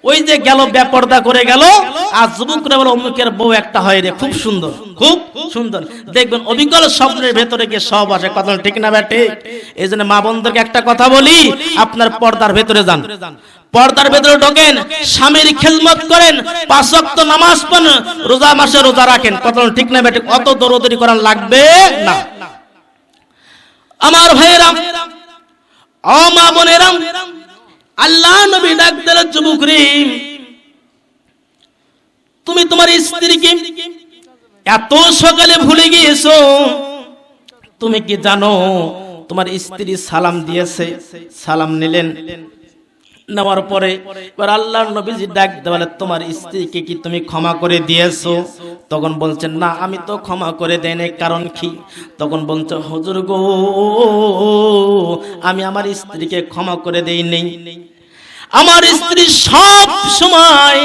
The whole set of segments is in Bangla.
ওই যে গেল বেপরদা করে গেল, আর যুবকরা বলে অমুকের বউ একটা হয় রে, খুব সুন্দর, খুব সুন্দর। দেখবেন অবিকল স্বপ্নের ভেতরে গিয়ে সব আসে, কথা ঠিক না ব্যাটে? এই জন্য মা বোনদেরকে একটা কথা বলি, আপনার পর্দার ভেতরে যান, পর্দার ভেতরে ঢোকেন, স্বামীর খেদমত করেন, 5 ওয়াক্ত নামাজ পড়েন, রোজা মাসে রোজা রাখেন, কথা ঠিক না ব্যাটে? অত দরদরি করার লাগবে না। আমার ভাইয়েরা, ও মা বোনেরা, আল্লাহ নবী ডাক দিলেন, যুবক রে, তুমি তোমার স্ত্রীকে এত সকালে ভুলে গিয়েছো, তুমি কি জানো তোমার স্ত্রী সালাম দিয়েছে? সালাম নিলেন, নেওয়ার পরে এবার আল্লাহর নবীজি ডাক দেওয়ালে, তোমার স্ত্রীকে কি তুমি ক্ষমা করে দিয়েছো? তখন বলছেন, না আমি তো ক্ষমা করে দেই নাই। কারণ কি? তখন বলছে, হুজুর গো, আমি আমার স্ত্রীকে ক্ষমা করে দেই নাই। আমার স্ত্রী সব সময়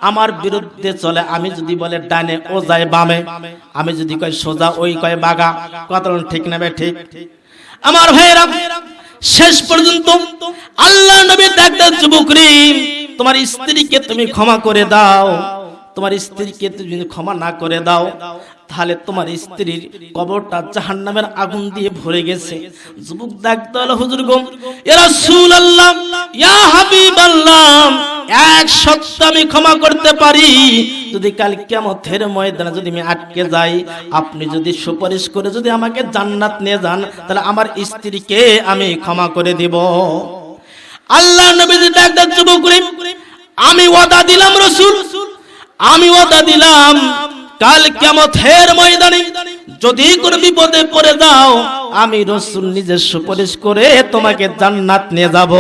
আমার বিরুদ্ধে চলে। আমি যদি বলে ডানে, ও যায় বামে, আমি যদি কই সোজা, ওই কয় বাগা, কথা ঠিক না বে ঠিক? আমার ভাইয়েরা, শেষ পর্যন্ত আল্লাহ নবী ডাক দেন, যুবক রে, তোমার স্ত্রীকে তুমি ক্ষমা করে দাও। তোমার স্ত্রীকে তুমি ক্ষমা না করে দাও, তাহলে তোমার স্ত্রীর কবরটা জাহান্নামের আগুন দিয়ে ভরে গেছে। যুবক ডাক দিল, হুজুর গো, ইয়া রাসূলুল্লাহ, ইয়া হাবিবাল্লাহ, এক সত্য আমি ক্ষমা করতে পারি, যদি কাল কিয়ামতের ময়দানে যদি আমি আটকে যাই, আপনি যদি সুপারিশ করে যদি আমাকে জান্নাত নিয়ে যান, তাহলে আমার স্ত্রীকে আমি ক্ষমা করে দিব। আল্লাহ নবী ডাক দেন, যুবক রে, আমি ওয়াদা দিলাম রাসূল, আমি ওয়াদা দিলাম, কাল কিয়ামতের ময়দানে যদি কোনো বিপদে পড়ে যাও, আমি রাসূল নিজে সুপারিশ করে তোমাকে জান্নাত নিয়ে যাব।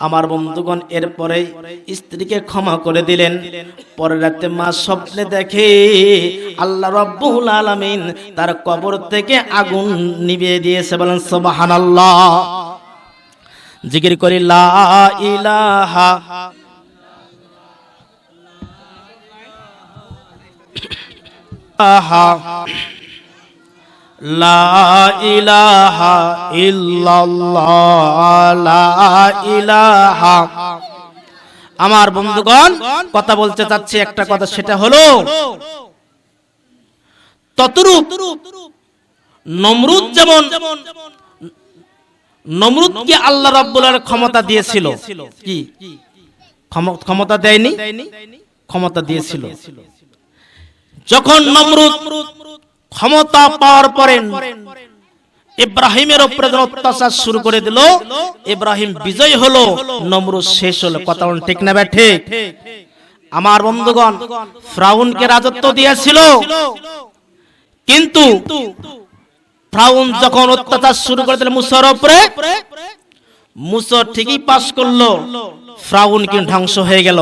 আমার বন্ধুগণ, এরপরে স্ত্রীকে ক্ষমা করে দিলেন। পরের রাতে মা স্বপ্নে দেখে আল্লাহ রাব্বুল আলামিন তার কবর থেকে আগুন নিভিয়ে দিয়েছে। বলেন সুবহানাল্লাহ। জিকির করি, লা ইলাহা লা ইলাহা ইল্লাল্লাহ, লা ইলাহা। আমার বন্ধুগণ, কথা বলতে চাচ্ছি একটা কথা, সেটা হলো ততরূপ নমরুদ যেমন, নমরুদকে আল্লাহ রাব্বুল আলামিন ক্ষমতা দিয়েছিল, কি ক্ষমতা দেয়নি? ক্ষমতা দিয়েছিল। যখন নমরুদ ক্ষমতা পাওয়ার পরে ইব্রাহিমের উপরে অত্যাচার শুরু করে দিল, ইব্রাহিম বিজয় হলো, নমরুদ শেষ হলো। কথা ঠিক না বে ঠিক? আমার বন্ধুগণ, ফিরআউনকে রাজত্ব দিয়েছিল, কিন্তু ফিরআউন যখন অত্যাচার শুরু করে দিল মুসার উপরে, মুসা ঠিকই পাস করলো, ফিরআউন কিন্তু ধ্বংস হয়ে গেল।